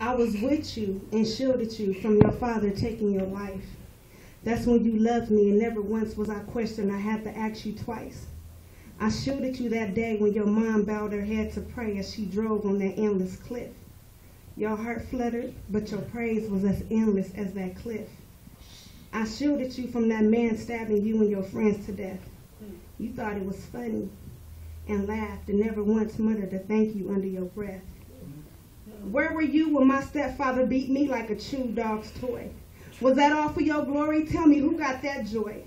I was with you and shielded you from your father taking your life. That's when you loved me, and never once was I questioned. I had to ask you twice. I shielded you that day when your mom bowed her head to pray as she drove on that endless cliff. Your heart fluttered, but your praise was as endless as that cliff. I shielded you from that man stabbing you and your friends to death. You thought it was funny and laughed and never once muttered a thank you under your breath. Where were you when my stepfather beat me like a chewed dog's toy? Was that all for your glory? Tell me, who got that joy?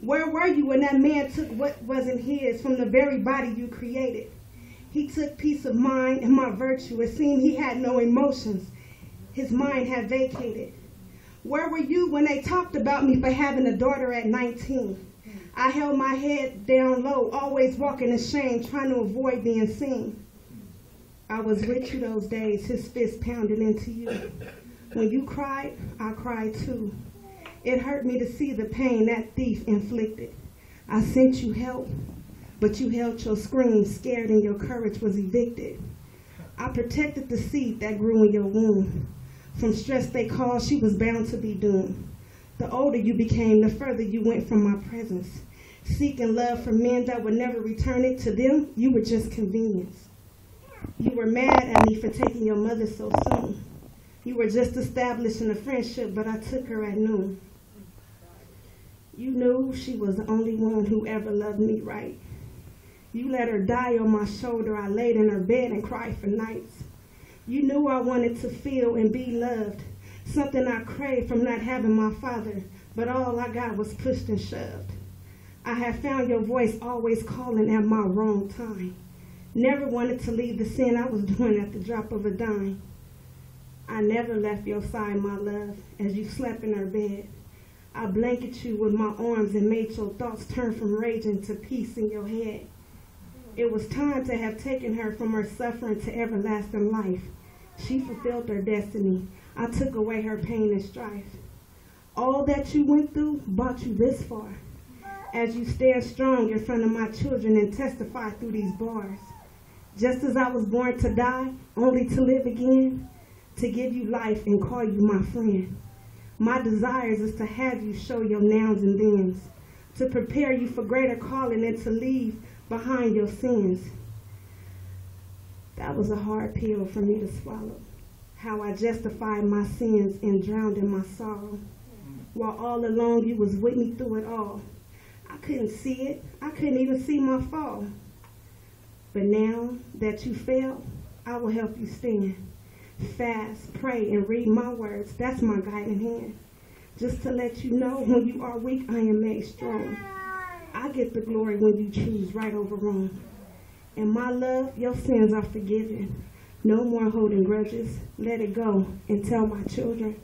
Where were you when that man took what wasn't his from the very body you created? He took peace of mind and my virtue. It seemed he had no emotions. His mind had vacated. Where were you when they talked about me for having a daughter at 19? I held my head down low, always walking in shame, trying to avoid being seen. I was with you those days, his fist pounded into you. When you cried, I cried too. It hurt me to see the pain that thief inflicted. I sent you help, but you held your screams, scared and your courage was evicted. I protected the seed that grew in your womb. From stress they caused, she was bound to be doomed. The older you became, the further you went from my presence. Seeking love from men that would never return it to them, you were just convenience. You were mad at me for taking your mother so soon. You were just establishing a friendship, but I took her at noon. You knew she was the only one who ever loved me right. You let her die on my shoulder. I laid in her bed and cried for nights. You knew I wanted to feel and be loved, something I craved from not having my father, but all I got was pushed and shoved. I had found your voice always calling at my wrong time. Never wanted to leave the sin I was doing at the drop of a dime. I never left your side, my love, as you slept in her bed. I blanketed you with my arms and made your thoughts turn from raging to peace in your head. It was time to have taken her from her suffering to everlasting life. She fulfilled her destiny. I took away her pain and strife. All that you went through brought you this far. As you stand strong in front of my children and testify through these bars. Just as I was born to die, only to live again, to give you life and call you my friend. My desires is to have you show your nows and thens, to prepare you for greater calling and to leave behind your sins. That was a hard pill for me to swallow, how I justified my sins and drowned in my sorrow. While all along you was with me through it all. I couldn't see it. I couldn't even see my fall. But now that you fell, I will help you stand. Fast, pray, and read my words. That's my guiding hand. Just to let you know, when you are weak, I am made strong. I get the glory when you choose right over wrong. In my love, your sins are forgiven. No more holding grudges. Let it go and tell my children